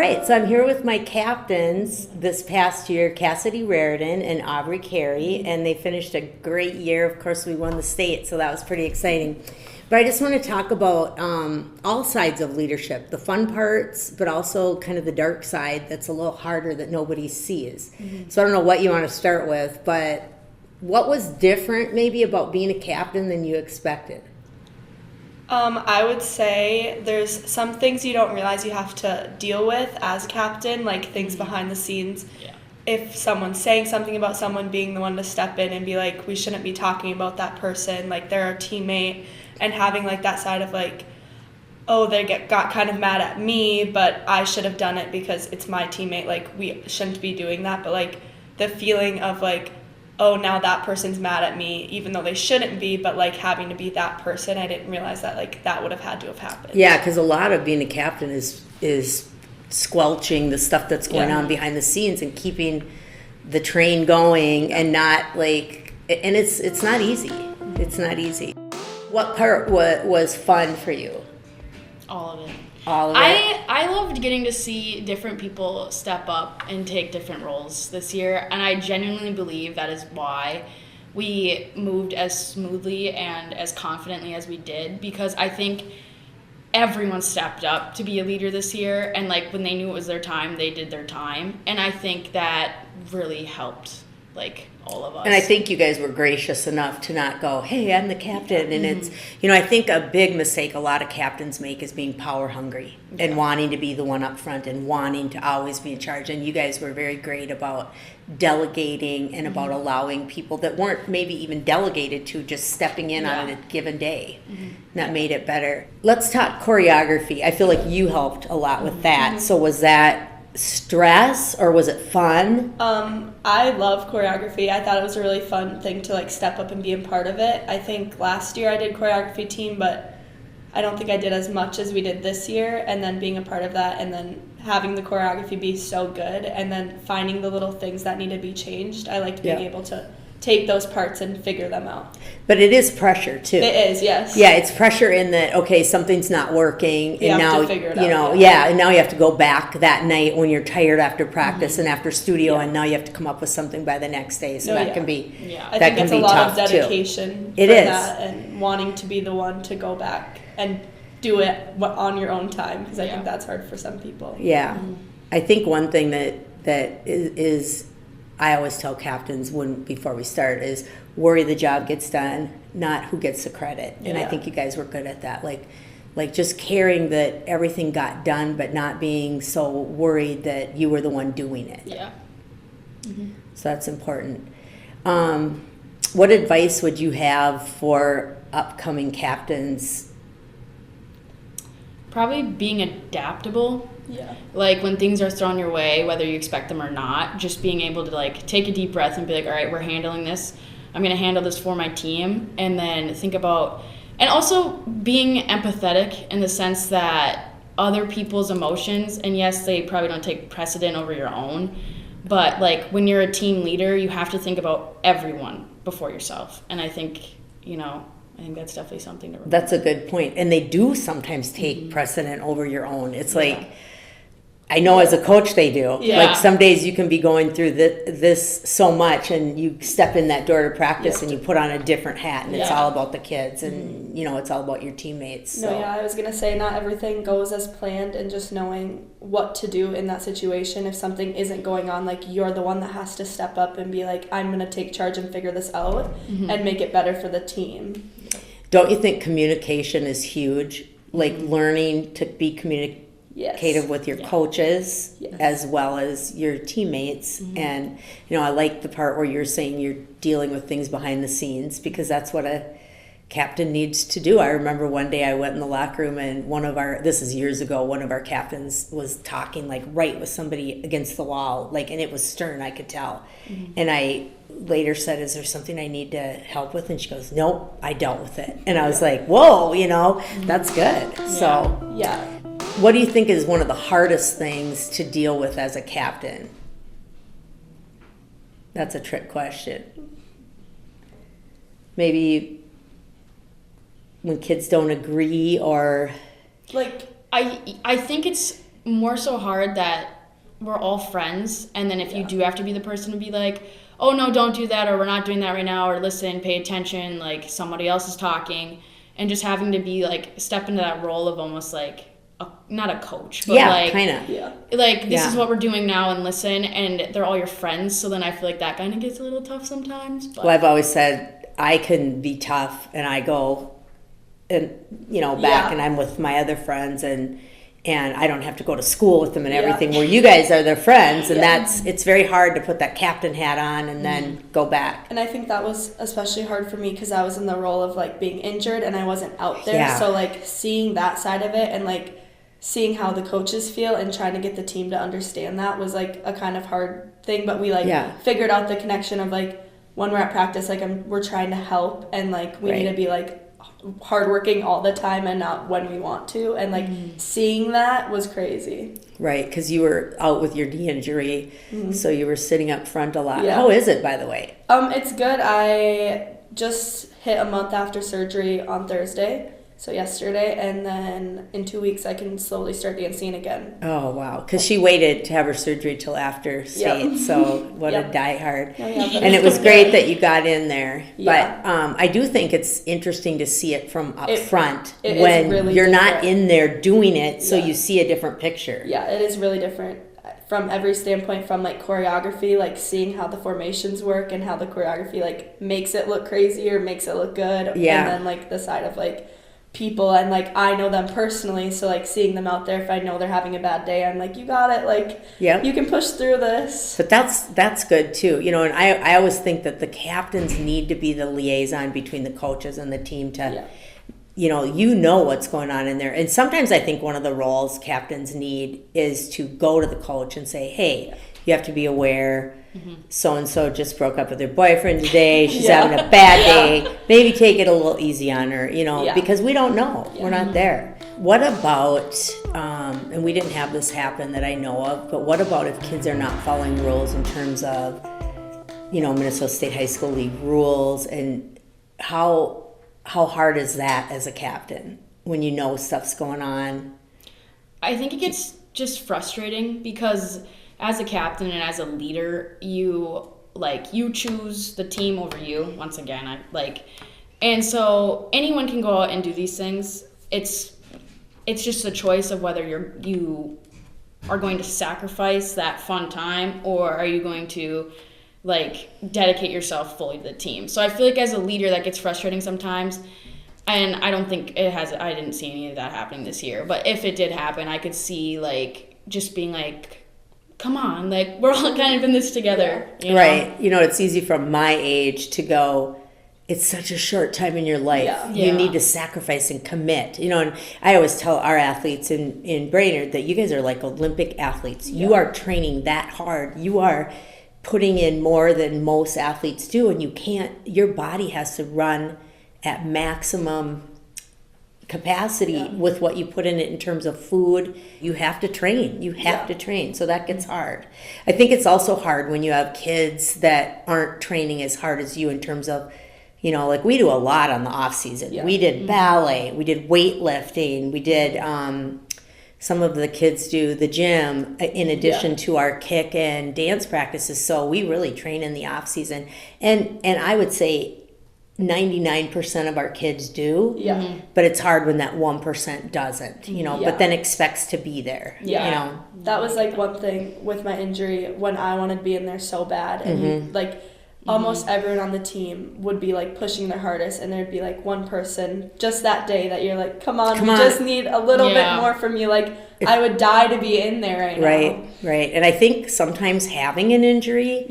right, so I'm here with my captains this past year, Cassidy Raridan and Aubrey Carey, and they finished a great year. Of course, we won the state, so that was pretty exciting. But I just want to talk about all sides of leadership, the fun parts, but also kind of the dark side that's a little harder that nobody sees. Mm-hmm. So I don't know what you want to start with, but what was different maybe about being a captain than you expected? I would say there's some things you don't realize you have to deal with as captain, like things behind the scenes. Yeah. If someone's saying something about someone, being the one to step in and be like, we shouldn't be talking about that person, like they're our teammate, and having like that side of like, oh, they got kind of mad at me, but I should have done it because it's my teammate, like we shouldn't be doing that. But like the feeling of like, oh, now that person's mad at me, even though they shouldn't be, but like having to be that person, I didn't realize that like that would have had to have happened. Yeah, because a lot of being a captain is squelching the stuff that's going on behind the scenes and keeping the train going and not like, and it's not easy. It's not easy. What part was fun for you? All of it. All of it? I loved getting to see different people step up and take different roles this year, and I genuinely believe that is why we moved as smoothly and as confidently as we did, because I think everyone stepped up to be a leader this year, and like when they knew it was their time, they did their time, and I think that really helped like all of us. And I think you guys were gracious enough to not go, hey, I'm the captain. And it's, I think a big mistake a lot of captains make is being power hungry and wanting to be the one up front and wanting to always be in charge. And you guys were very great about delegating and about allowing people that weren't maybe even delegated to just stepping in on a given day. That made it better. Let's talk choreography. I feel like you helped a lot with that. So was that stress or was it fun? I love choreography. I thought it was a really fun thing to like step up and be a part of it. I think last year I did choreography team, but I don't think I did as much as we did this year, and then being a part of that and then having the choreography be so good and then finding the little things that need to be changed. I liked being able to take those parts and figure them out. But it is pressure too. It is, yes. Yeah, it's pressure in that, okay, something's not working, and now, and now you have to go back that night when you're tired after practice and after studio, and now you have to come up with something by the next day. So that can be I think it's a lot of dedication for that and wanting to be the one to go back and do it on your own time, because I think that's hard for some people. Yeah. I think one thing that is I always tell captains before we start is worry the job gets done, not who gets the credit. And I think you guys were good at that. Like just caring that everything got done, but not being so worried that you were the one doing it. Yeah. So that's important. What advice would you have for upcoming captains? Probably being adaptable. Yeah. Like when things are thrown your way, whether you expect them or not, just being able to like take a deep breath and be like, all right, we're handling this. I'm going to handle this for my team. And then think about, and also being empathetic in the sense that other people's emotions, and yes, they probably don't take precedent over your own, but like when you're a team leader, you have to think about everyone before yourself. And I think, I think that's definitely something to remember. That's a good point. And they do sometimes take precedent over your own. It's like, I know as a coach they do. Yeah. Like some days you can be going through this so much, and you step in that door to practice and you put on a different hat, and it's all about the kids, and it's all about your teammates. So. No, I was going to say not everything goes as planned, and just knowing what to do in that situation. If something isn't going on, like you're the one that has to step up and be like, I'm going to take charge and figure this out and make it better for the team. Don't you think communication is huge? Like learning to be communicative with your coaches as well as your teammates. And, I like the part where you're saying you're dealing with things behind the scenes, because that's what a captain needs to do. I remember one day I went in the locker room, and this is years ago, one of our captains was talking like right with somebody against the wall, like, and it was stern, I could tell. And I later said, is there something I need to help with? And she goes, nope, I dealt with it. And I was like, whoa, that's good. So what do you think is one of the hardest things to deal with as a captain? That's a trick question. Maybe when kids don't agree, or like I think it's more so hard that we're all friends, and then if you do have to be the person to be like, oh no, don't do that, or we're not doing that right now, or listen, pay attention, like somebody else is talking, and just having to be like step into that role of almost like not a coach, but like kind of, like this is what we're doing now, and listen, and they're all your friends, so then I feel like that kind of gets a little tough sometimes. But. Well, I've always said I can be tough, and I go and back and I'm with my other friends, and I don't have to go to school with them and everything, where you guys are their friends, and it's very hard to put that captain hat on and then go back. And I think that was especially hard for me because I was in the role of like being injured and I wasn't out there, so like seeing that side of it and like seeing how the coaches feel and trying to get the team to understand that was like a kind of hard thing, but we like figured out the connection of like when we're at practice, like we're trying to help, and like we need to be like hardworking all the time and not when we want to, and like seeing that was crazy. Right, because you were out with your knee injury, so you were sitting up front a lot. How is it, by the way? It's good. I just hit a month after surgery on Thursday, so yesterday, and then in 2 weeks I can slowly start dancing again. Oh, wow. Because she waited to have her surgery till after state, so what a diehard. And it was great that you got in there. But I do think it's interesting to see it from up front when really you're not in there doing it, so you see a different picture. Yeah, it is really different from every standpoint, from like choreography, like seeing how the formations work and how the choreography like makes it look crazy or makes it look good. Yeah. And then like the side of like people, and like I know them personally, so like seeing them out there, if I know they're having a bad day, I'm like, you got it, like you can push through this. But that's good too, and I always think that the captains need to be the liaison between the coaches and the team to what's going on in there. And sometimes I think one of the roles captains need is to go to the coach and say, hey, you have to be aware so-and-so just broke up with her boyfriend today. She's having a bad day. Maybe take it a little easy on her, because we don't know. We're not there. What about, and we didn't have this happen that I know of, but what about if kids are not following rules in terms of, Minnesota State High School League rules, and how hard is that as a captain when you know stuff's going on? I think it gets just frustrating because as a captain and as a leader, you choose the team over you once again. And so anyone can go out and do these things. It's just a choice of whether you are going to sacrifice that fun time, or are you going to dedicate yourself fully to the team. So I feel like as a leader that gets frustrating sometimes, and I don't think it has. I didn't see any of that happening this year, but if it did happen, I could see just being come on, we're all kind of in this together. Right. It's easy from my age to go, it's such a short time in your life. Yeah. You need to sacrifice and commit. And I always tell our athletes in Brainerd that you guys are like Olympic athletes. Yeah. You are training that hard. You are putting in more than most athletes do, and your body has to run at maximum capacity with what you put in it in terms of food. You have to train. To train. So that gets hard. I think it's also hard when you have kids that aren't training as hard as you in terms of, we do a lot on the off season. Yeah. We did ballet, we did weightlifting, we did, some of the kids do the gym in addition to our kick and dance practices. So we really train in the off season. And I would say 99% of our kids do, but it's hard when that 1% doesn't, but then expects to be there. That was one thing with my injury when I wanted to be in there so bad, and almost everyone on the team would be pushing their hardest, and there'd be one person just that day that you're come on, we just need a little bit more from you. I would die to be in there right now. Right. And I think sometimes having an injury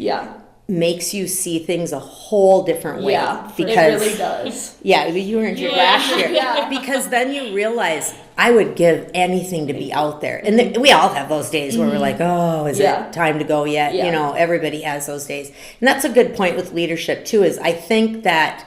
makes you see things a whole different way. Because it really does. You were injured last year. Because then you realize I would give anything to be out there. And we all have those days where we're is it time to go yet? Everybody has those days. And that's a good point with leadership too, is I think that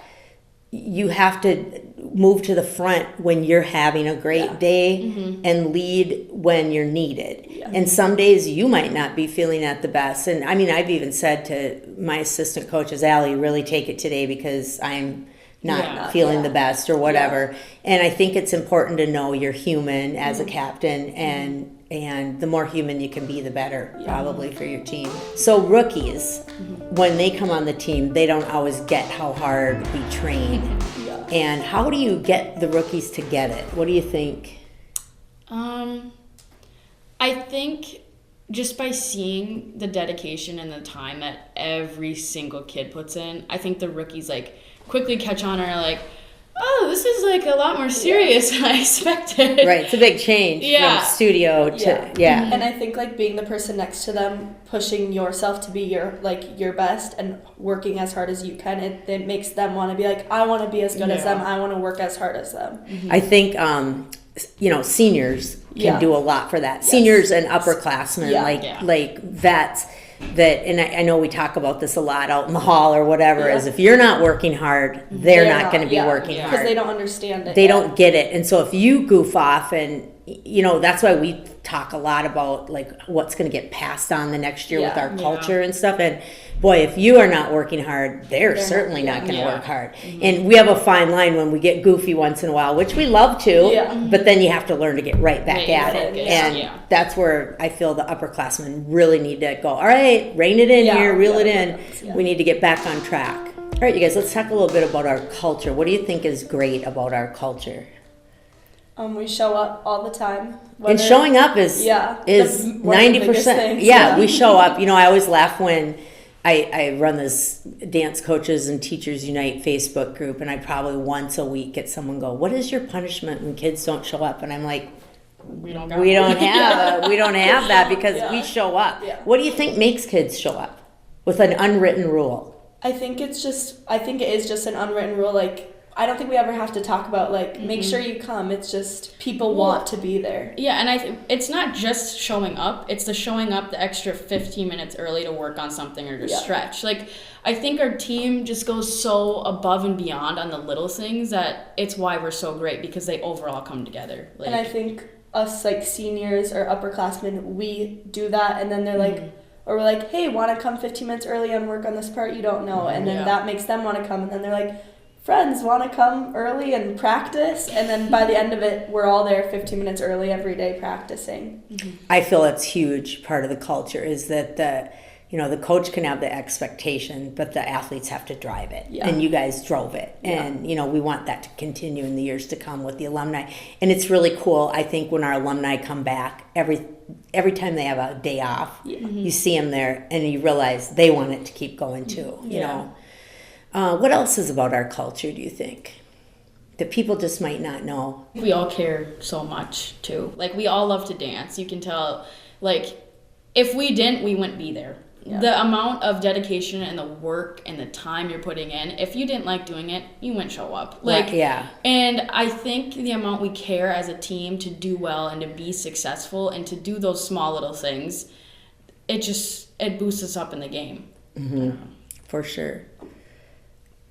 you have to move to the front when you're having a great day and lead when you're needed. And some days you might not be feeling at the best. And I mean, I've even said to my assistant coaches, Allie, really take it today because I'm not feeling the best or whatever. And I think it's important to know you're human as a captain, And the more human you can be, the better, probably, for your team. So rookies, when they come on the team, they don't always get how hard we train. And how do you get the rookies to get it? What do you think? I think just by seeing the dedication and the time that every single kid puts in, I think the rookies like quickly catch on and are like, oh, this is like a lot more serious than I expected. Right, it's a big change from studio to And I think like being the person next to them, pushing yourself to be your best and working as hard as you can, it makes them want to be like, I want to be as good as them. I want to work as hard as them. I think seniors can do a lot for that. Yes. Seniors and upperclassmen, like vets. That, and I know we talk about this a lot out in the hall or whatever, is if you're not working hard, they're not going to be working hard. Because they don't understand it. They don't get it. And so if you goof off, and, that's why we talk a lot about, like, what's going to get passed on the next year with our culture and stuff. And, boy, if you are not working hard, they're certainly not going to work hard. And we have a fine line when we get goofy once in a while, which we love to, but then you have to learn to get right back at it. And that's where I feel the upperclassmen really need to go, all right, rein it in here, reel it in. We need to get back on track. All right, you guys, let's talk a little bit about our culture. What do you think is great about our culture? We show up all the time. And showing up is 90%. Yeah, we show up. I always laugh when I run this Dance Coaches and Teachers Unite Facebook group, and I probably once a week get someone go, what is your punishment when kids don't show up? And I'm like, we don't have that because we show up. Yeah. What do you think makes kids show up with an unwritten rule? I think it is just an unwritten rule. Like, I don't think we ever have to talk about, like, make sure you come. It's just people want to be there. Yeah, and it's not just showing up. It's the showing up the extra 15 minutes early to work on something or to stretch. Like, I think our team just goes so above and beyond on the little things that it's why we're so great, because they overall come together. Like, and I think us, like, seniors or upperclassmen, we do that, and then they're like, or we're like, hey, want to come 15 minutes early and work on this part you don't know? And then that makes them want to come, and then they're like, friends want to come early and practice, and then by the end of it, we're all there 15 minutes early every day practicing. I feel it's huge part of the culture is that the coach can have the expectation, but the athletes have to drive it. And you guys drove it. And, we want that to continue in the years to come with the alumni. And it's really cool, I think, when our alumni come back, every time they have a day off, you see them there and you realize they want it to keep going too, you know. What else is about our culture, do you think, that people just might not know? We all care so much, too. Like, we all love to dance. You can tell, like, if we didn't, we wouldn't be there. Yeah. The amount of dedication and the work and the time you're putting in, if you didn't like doing it, you wouldn't show up. Like, and I think the amount we care as a team to do well and to be successful and to do those small little things, it boosts us up in the game. For sure.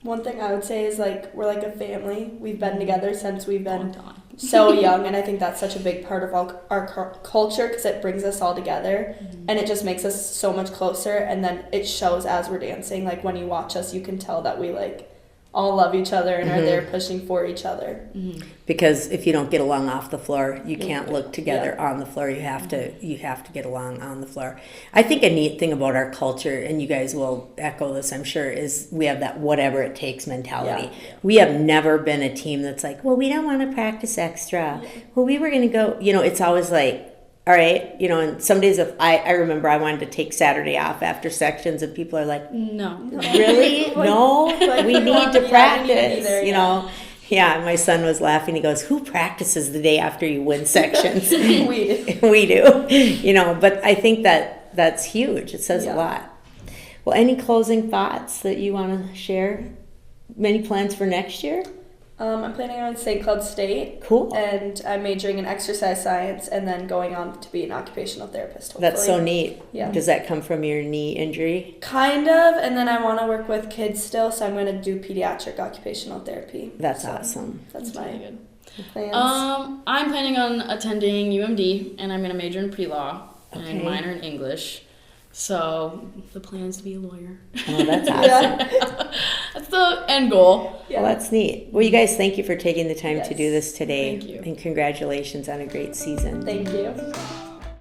One thing I would say is, like, we're like a family. We've been together since we've been so young, and I think that's such a big part of our culture because it brings us all together, and it just makes us so much closer, and then it shows as we're dancing. Like, when you watch us, you can tell that we, like, all love each other and are there pushing for each other. Because if you don't get along off the floor, you can't look together on the floor. You have to get along on the floor. I think a neat thing about our culture, and you guys will echo this, I'm sure, is we have that whatever it takes mentality. We have never been a team that's like, well, we don't want to practice extra. Well, we were going to go, it's always like, all right, and some days if I remember I wanted to take Saturday off after sections and people are like, no. Really? No? We need to practice, Yeah, my son was laughing. He goes, who practices the day after you win sections? We do. We do, but I think that's huge. It says a lot. Well, any closing thoughts that you want to share? Many plans for next year? I'm planning on St. Cloud State. Cool. And I'm majoring in exercise science and then going on to be an occupational therapist, hopefully. That's so neat. Yeah. Does that come from your knee injury? Kind of, and then I want to work with kids still, so I'm going to do pediatric occupational therapy. That's awesome. That's my good. plans. I'm planning on attending UMD, and I'm going to major in pre-law and minor in English. So the plan is to be a lawyer. Oh, that's awesome. That's the end goal. Well, that's neat. Well, you guys, thank you for taking the time to do this today. Thank you. And congratulations on a great season. Thank you.